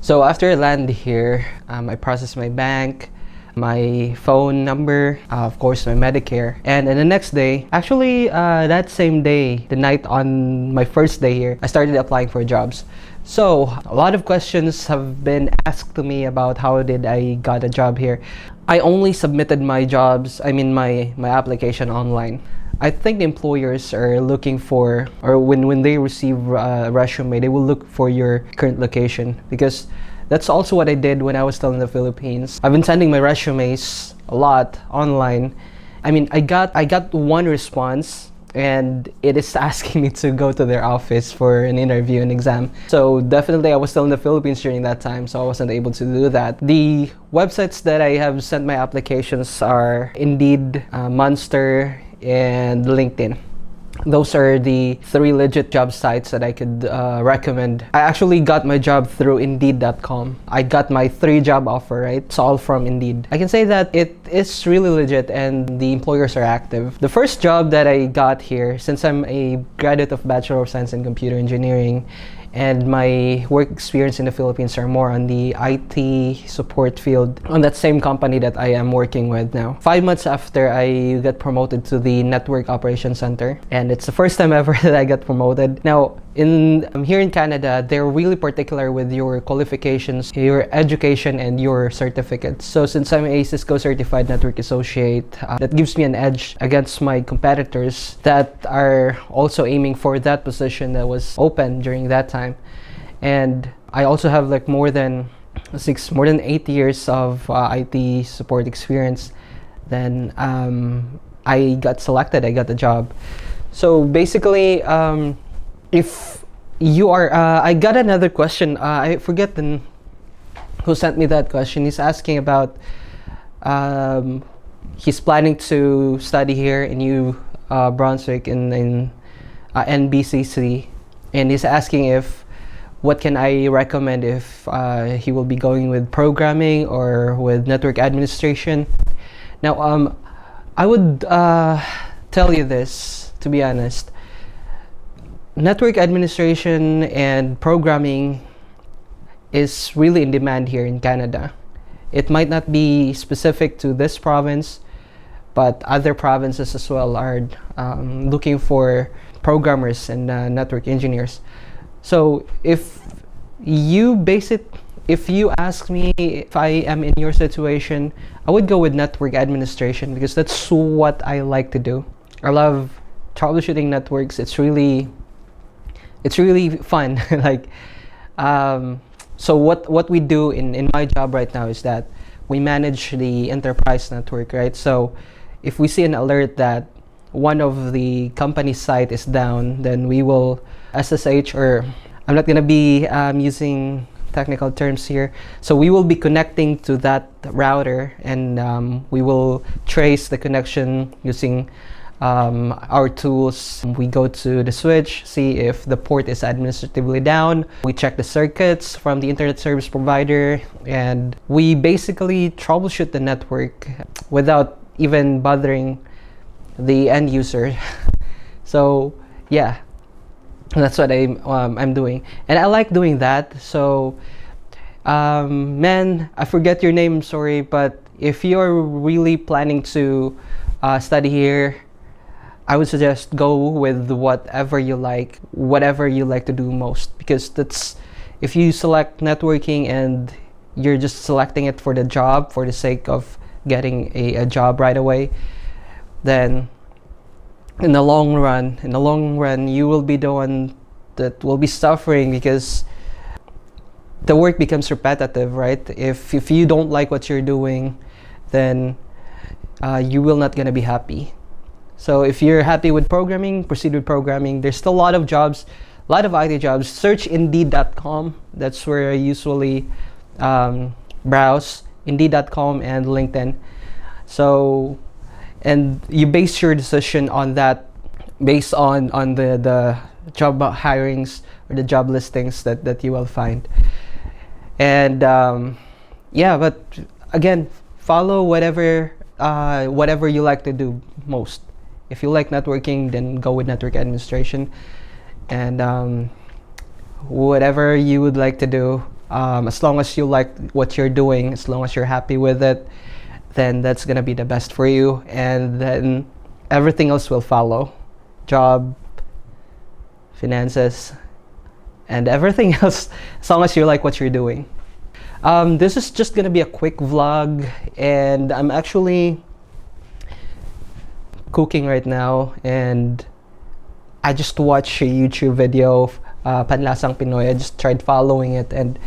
So after I land here, I process my bank, my phone number, of course my Medicare, and then the next day, actually that same day, the night on my first day here, I started applying for jobs. So a lot of questions have been asked to me about how did I got a job here. I only submitted my jobs, my application online. I think the employers are looking for, or when they receive a resume, they will look for your current location, because that's also what I did when I was still in the Philippines. I've been sending my resumes a lot online. I got one response, and it is asking me to go to their office for an interview and exam. So definitely I was still in the Philippines during that time, so I wasn't able to do that. The websites that I have sent my applications are Indeed, Monster, and LinkedIn. Those are the 3 legit job sites that I could recommend. I actually got my job through indeed.com. I got my 3 job offer, right? It's all from Indeed. I can say that it is really legit and the employers are active. The first job that I got here, since I'm a graduate of Bachelor of Science in Computer Engineering, and my work experience in the Philippines are more on the IT support field on that same company that I am working with now. 5 months after, I got promoted to the Network Operations Center, and it's the first time ever that I got promoted. Now, here in Canada, they're really particular with your qualifications, your education, and your certificates. So since I'm a Cisco Certified Network Associate, that gives me an edge against my competitors that are also aiming for that position that was open during that time. And I also have like more than 8 years of IT support experience. Then I got selected, I got the job. So basically, if you are, I got another question. I forget who sent me that question. He's asking about, he's planning to study here in New Brunswick in NBCC, and he's asking if what can I recommend if he will be going with programming or with network administration. Now, I would tell you this, to be honest. Network administration and programming is really in demand here in Canada. It might not be specific to this province, but other provinces as well are looking for programmers and network engineers. So if you ask me if I am in your situation, I would go with network administration, because that's what I like to do. I love troubleshooting networks. It's really fun. Like, so what we do in my job right now is that we manage the enterprise network, right? So if we see an alert that one of the company's site is down, then we will SSH, or I'm not gonna be using technical terms here. So we will be connecting to that router, and we will trace the connection using our tools. We go to the switch, see if the port is administratively down. We check the circuits from the internet service provider, and we basically troubleshoot the network without even bothering the end user. So yeah, that's what I'm doing, and I like doing that. So man, I forget your name, sorry, but if you're really planning to study here, I would suggest go with whatever you like to do most, because that's, if you select networking and you're just selecting it for the job, for the sake of getting a job right away, then in the long run, you will be the one that will be suffering, because the work becomes repetitive, right? If you don't like what you're doing, then you will not gonna be happy. So if you're happy with programming, proceed with programming. There's still a lot of jobs, a lot of IT jobs. Search indeed.com. That's where I usually browse, indeed.com and LinkedIn. So, and you base your decision on that, based on the job hirings or the job listings that you will find. And yeah, but again, follow whatever you like to do most. If you like networking, then go with network administration. And whatever you would like to do. As long as you like what you're doing, as long as you're happy with it, then that's gonna be the best for you, and then everything else will follow. Job, finances, and everything else, as long as you like what you're doing. This is just gonna be a quick vlog, and I'm actually cooking right now, and I just watched a YouTube video, Panlasang Pinoy. I just tried following it, and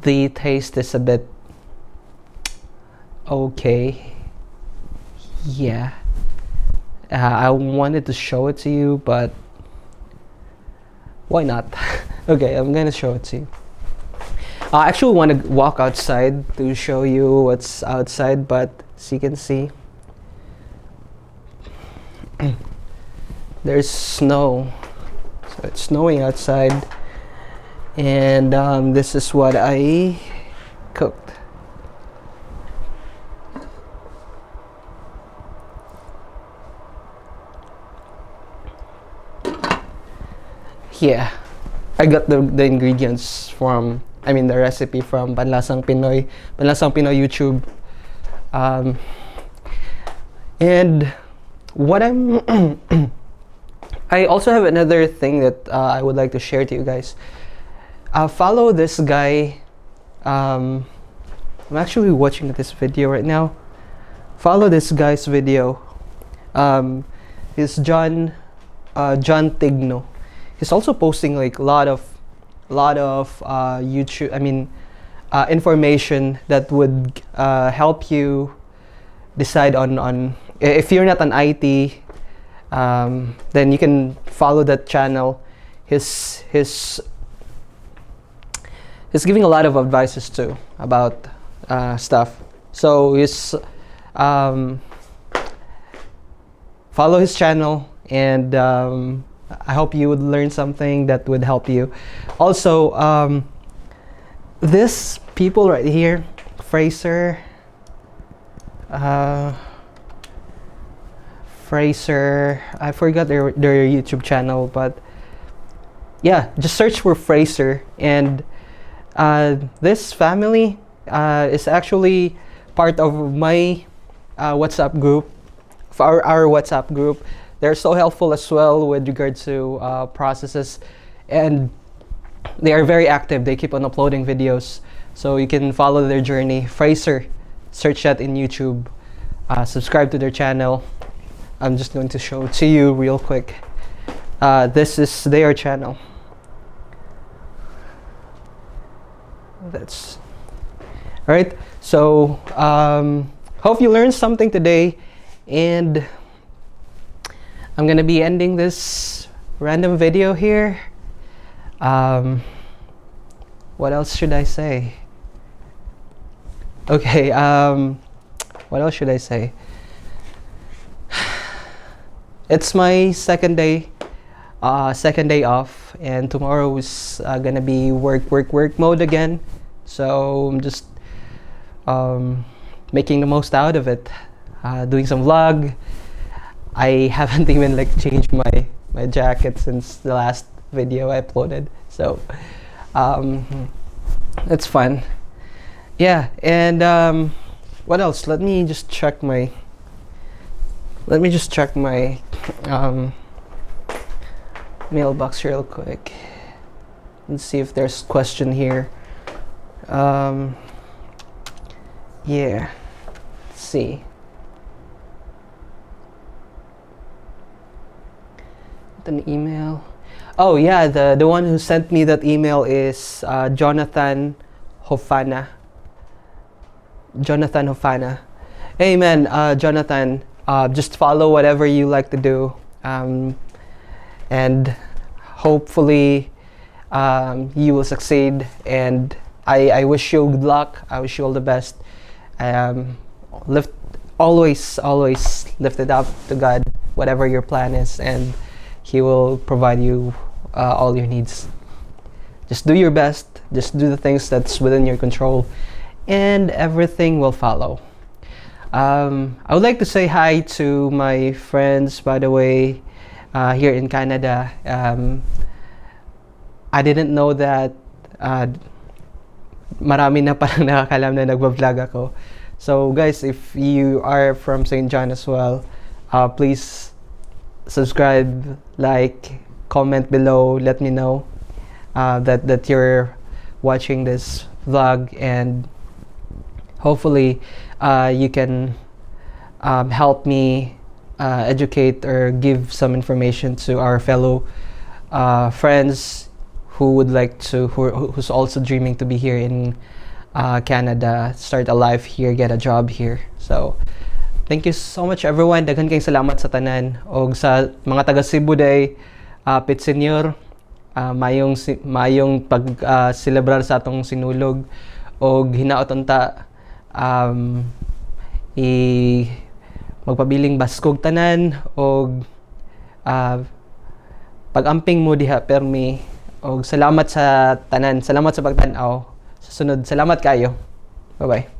the taste is a bit okay. Yeah. I wanted to show it to you, but why not? Okay, I'm gonna show it to you. I actually want to walk outside to show you what's outside, but as you can see, there's snow. So it's snowing outside, and this is what I cooked. Yeah, I got the ingredients from, the recipe from Panlasang Pinoy YouTube. And what I'm I also have another thing that I would like to share to you guys. Follow this guy. I'm actually watching this video right now. Follow this guy's video. It's John Tigno. He's also posting like a lot of YouTube, information that would help you decide on if you're not an IT, then you can follow that channel. He's giving a lot of advices too about stuff. So follow his channel, and I hope you would learn something that would help you. Also, this people right here, Fraser, I forgot their YouTube channel, but yeah, just search for Fraser. And this family is actually part of my WhatsApp group, for our WhatsApp group. They're so helpful as well with regard to processes, and they are very active. They keep on uploading videos, so you can follow their journey. Fraser, search that in YouTube. Subscribe to their channel. I'm just going to show it to you real quick. This is their channel. That's all right. So hope you learned something today, and I'm gonna be ending this random video here. What else should I say? Okay, what else should I say? It's my second day off, and tomorrow is gonna be work mode again. So I'm just making the most out of it, doing some vlog. I haven't even changed my jacket since the last video I uploaded, so it's fun. Yeah, and what else? Let me just check my mailbox real quick and see if there's a question here. Yeah, let's see. An email. Oh yeah, the one who sent me that email is Jonathan Hofana. Hey man, Jonathan, just follow whatever you like to do, and hopefully you will succeed, and I wish you good luck. I wish you all the best. Always lift it up to God, whatever your plan is, and He will provide you all your needs. Just do your best. Just do the things that's within your control, and everything will follow. I would like to say hi to my friends, by the way, here in Canada. I didn't know that marami na parang nakakalam na nagbablog ako. So guys, if you are from St. John as well, please subscribe, like, comment below, let me know that you're watching this vlog, and hopefully you can help me educate or give some information to our fellow friends who would like to, who's also dreaming to be here in Canada, start a life here, get a job here. So thank you so much everyone. Daghan kayong salamat sa tanan, og sa mga taga Cebu day, Pit Senior, mayong pag celebrar sa atong sinulog, og hinaot unta magpabiling baskog tanan, og pag-amping mo diha permi, og salamat sa tanan, salamat sa pagtan-aw. Sa sunod, salamat kayo. Bye bye.